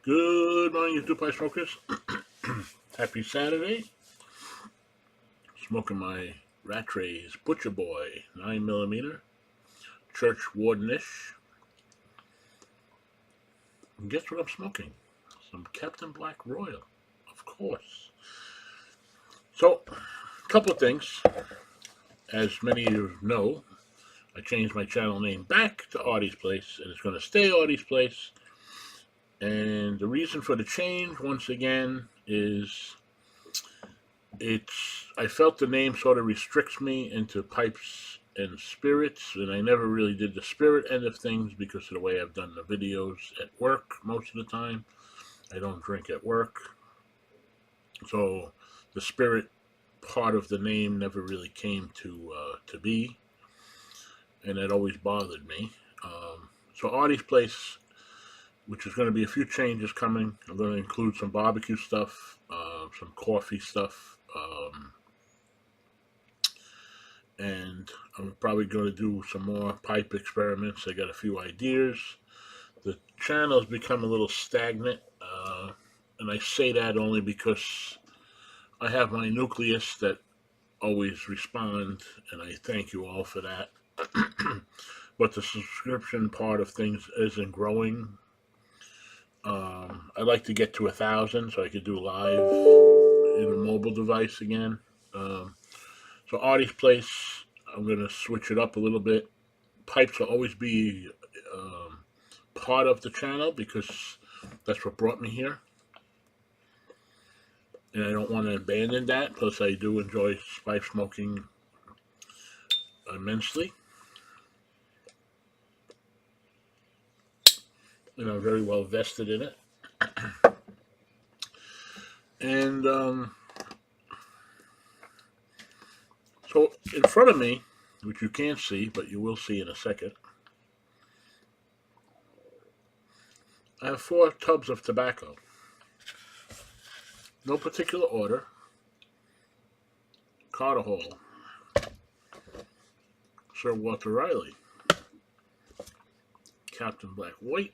Good morning, YouTube Pie Smokers. Happy Saturday. Smoking my Rattray's Butcher Boy 9mm Church Wardenish. And guess what I'm smoking? Some Captain Black Royal, of course. So, a couple of things. As many of you know, I changed my channel name back to Artie's Place, and it's going to stay Artie's Place. And the reason for the change, once again, is I felt the name sort of restricts me into pipes and spirits, and I never really did the spirit end of things because of the way I've done the videos at work most of the time. I don't drink at work, so the spirit part of the name never really came to be, and it always bothered me. So Artie's Place, which is going to be a few changes coming. I'm going to include some barbecue stuff, some coffee stuff, and I'm probably going to do some more pipe experiments. I got a few ideas. The channel's become a little stagnant, and I say that only because I have my nucleus that always respond, and I thank you all for that. But the subscription part of things isn't growing. I'd like to get to 1,000 so I could do live in a mobile device again. So Artie's Place, I'm going to switch it up a little bit. Pipes will always be part of the channel because that's what brought me here. And I don't want to abandon that. Plus, I do enjoy pipe smoking immensely. And I'm very well vested in it. And so in front of me, which you can't see, but you will see in a second, I have 4 tubs of tobacco. No particular order. Carter Hall, Sir Walter Riley, Captain Black White,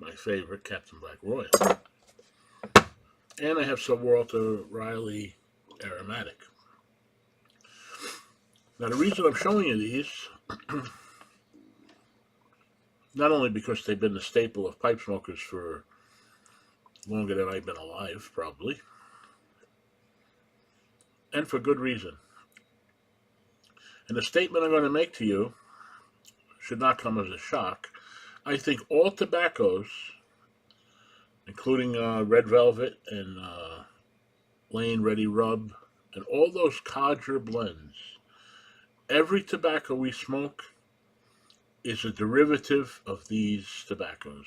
my favorite, Captain Black Royal, and I have Sir Walter Riley Aromatic. Now the reason I'm showing you these, not only because they've been the staple of pipe smokers for longer than I've been alive, probably, and for good reason. And the statement I'm going to make to you should not come as a shock. I think all tobaccos, including Red Velvet and Lane Ready Rub, and all those codger blends, every tobacco we smoke is a derivative of these tobaccos.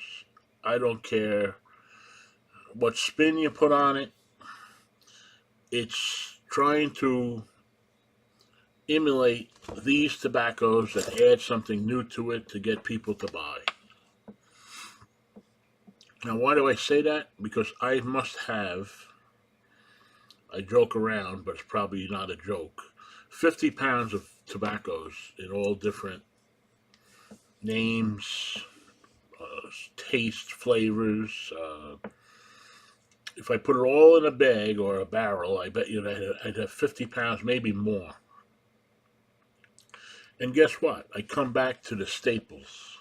I don't care what spin you put on it. It's trying to emulate these tobaccos and add something new to it to get people to buy. Now, why do I say that? Because I must have, I joke around, but it's probably not a joke, 50 pounds of tobaccos in all different names, taste, flavors. If I put it all in a bag or a barrel, I bet you I'd have 50 pounds, maybe more. And guess what? I come back to the staples.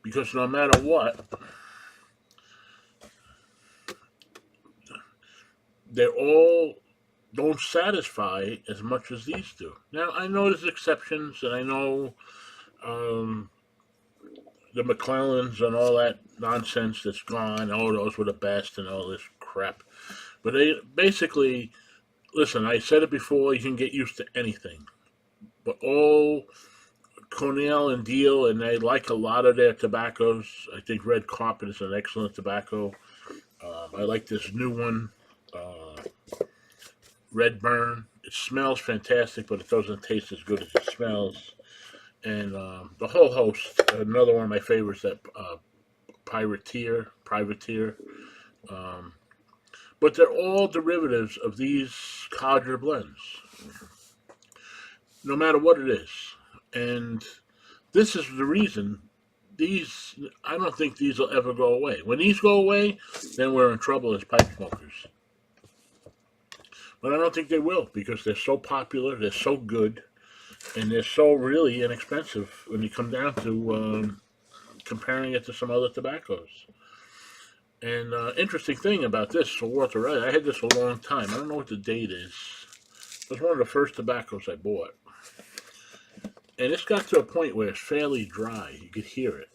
Because no matter what, they all don't satisfy as much as these do. Now, I know there's exceptions, and I know the McClellans and all that nonsense that's gone, oh, those were the best and all this crap. But they basically, listen, I said it before, you can get used to anything. But all Cornell and Deal, and they like a lot of their tobaccos. I think Red Carpet is an excellent tobacco. I like this new one, Red Burn. It smells fantastic, but it doesn't taste as good as it smells. And the whole host, another one of my favorites, that Privateer. But they're all derivatives of these codger blends, no matter what it is. And this is the reason I don't think these will ever go away. When these go away, then we're in trouble as pipe smokers. But I don't think they will because they're so popular, they're so good, and they're so really inexpensive when you come down to comparing it to some other tobaccos. And interesting thing about this, for Walter Red, I had this a long time. I don't know what the date is. It was one of the first tobaccos I bought. And it's got to a point where it's fairly dry. You could hear it.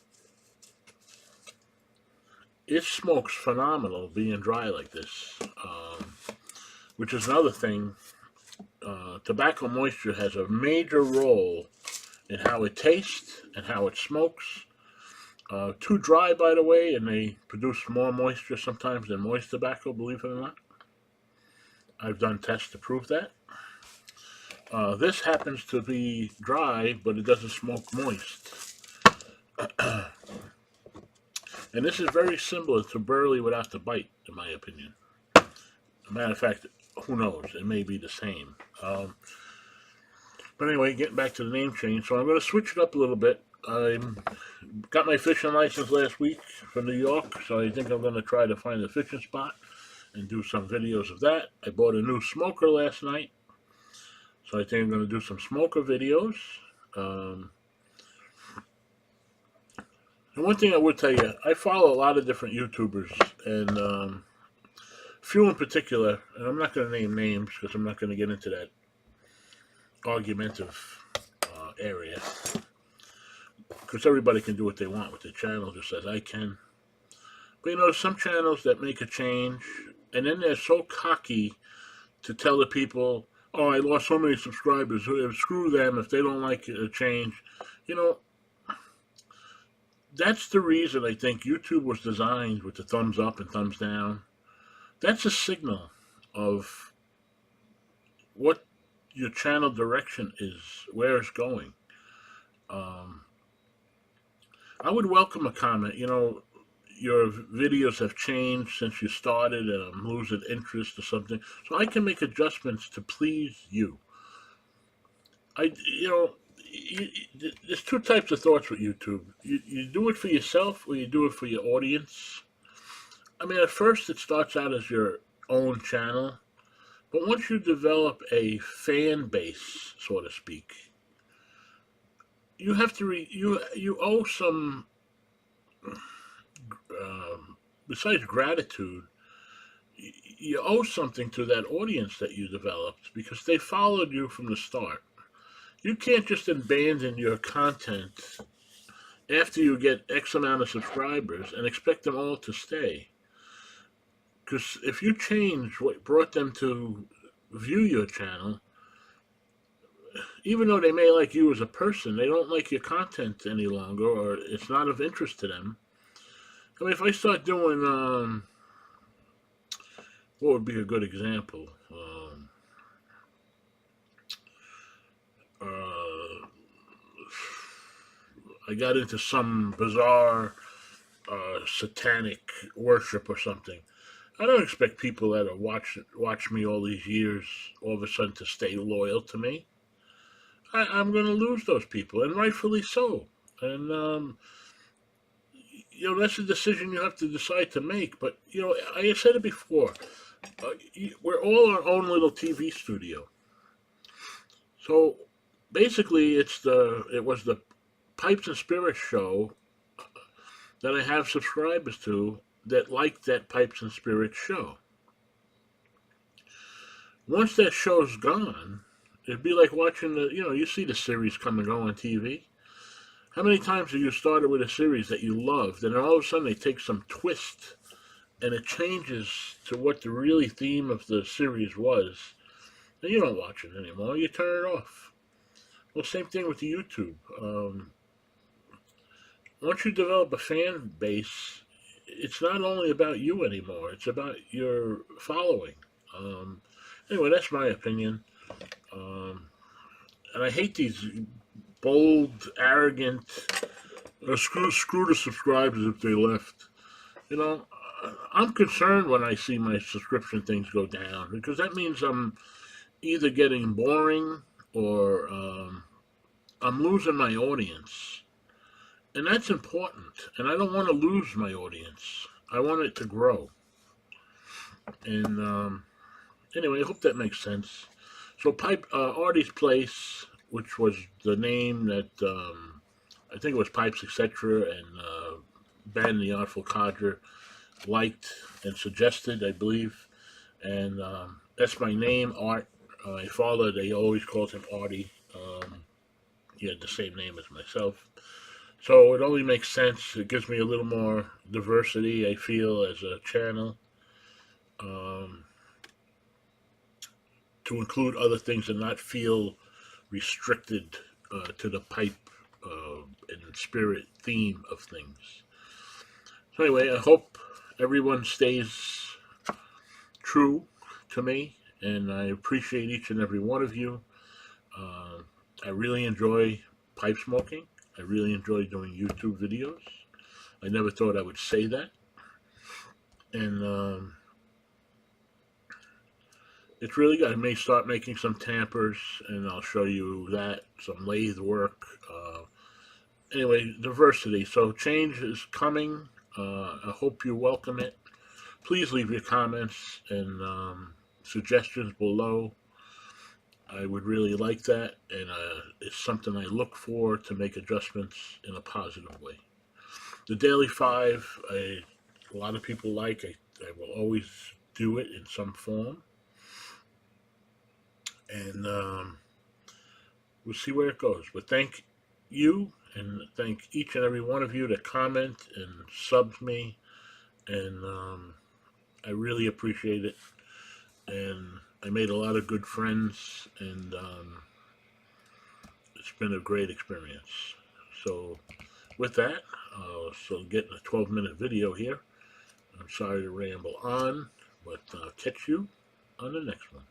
It smokes phenomenal being dry like this, which is another thing. Tobacco moisture has a major role in how it tastes and how it smokes. Too dry, by the way, and they produce more moisture sometimes than moist tobacco, believe it or not. I've done tests to prove that. This happens to be dry, but it doesn't smoke moist. And this is very similar to burley without the bite, in my opinion. As a matter of fact, who knows? It may be the same. But anyway, getting back to the name change, so I'm going to switch it up a little bit. I got my fishing license last week from New York, so I think I'm going to try to find a fishing spot and do some videos of that. I bought a new smoker last night, so I think I'm going to do some smoker videos. And one thing I would tell you, I follow a lot of different YouTubers, and few in particular, and I'm not going to name names because I'm not going to get into that argumentative area, because everybody can do what they want with their channel, just as I can. But you know, some channels that make a change, and then they're so cocky to tell the people, oh, I lost so many subscribers, screw them if they don't like a change. You know, that's the reason I think YouTube was designed with the thumbs up and thumbs down. That's a signal of what your channel direction is, where it's going. I would welcome a comment. You know, your videos have changed since you started and I'm losing interest or something. So I can make adjustments to please you. There's two types of thoughts with YouTube. You do it for yourself or you do it for your audience. I mean, at first it starts out as your own channel, but once you develop a fan base, so to speak, you have to you owe some, besides gratitude, you owe something to that audience that you developed because they followed you from the start. You can't just abandon your content after you get X amount of subscribers and expect them all to stay. Because if you change what brought them to view your channel, even though they may like you as a person, they don't like your content any longer, or it's not of interest to them. I mean, if I start doing, what would be a good example? I got into some bizarre satanic worship or something. I don't expect people that have watched me all these years all of a sudden to stay loyal to me. I'm going to lose those people, and rightfully so. And you know, that's a decision you have to decide to make. But you know, I said it before. We're all our own little TV studio. So basically, it was the Pipes and Spirits show that I have subscribers to that like that Pipes and Spirits show. Once that show's gone, it'd be like watching you see the series come and go on TV. How many times have you started with a series that you loved, and then all of a sudden they take some twist, and it changes to what the really theme of the series was, and you don't watch it anymore, you turn it off. Well, same thing with the YouTube. Once you develop a fan base, it's not only about you anymore, it's about your following. Anyway, that's my opinion. And I hate these bold, arrogant, screw the subscribers if they left. You know, I'm concerned when I see my subscription things go down because that means I'm either getting boring or I'm losing my audience. And that's important. And I don't want to lose my audience. I want it to grow. And anyway, I hope that makes sense. So, Artie's Place, which was the name that I think it was Pipes Etc. and Ben the Artful Codger liked and suggested, I believe. And that's my name, Art. My father, they always called him Artie. He had the same name as myself. So it only makes sense. It gives me a little more diversity, I feel, as a channel, um, to include other things and not feel restricted to the pipe and spirit theme of things. So anyway, I hope everyone stays true to me, and I appreciate each and every one of you. Uh, I really enjoy pipe smoking. I really enjoy doing YouTube videos. I never thought I would say that. And it's really good. I may start making some tampers, and I'll show you that, some lathe work. Anyway, diversity. So change is coming. I hope you welcome it. Please leave your comments and suggestions below. I would really like that, and it's something I look for to make adjustments in a positive way. The Daily Five, a lot of people like. I will always do it in some form, and we'll see where it goes. But thank you, and thank each and every one of you that comment and subs me, and I really appreciate it. And I made a lot of good friends, and it's been a great experience. So with that, so getting a 12-minute video here. I'm sorry to ramble on, but catch you on the next one.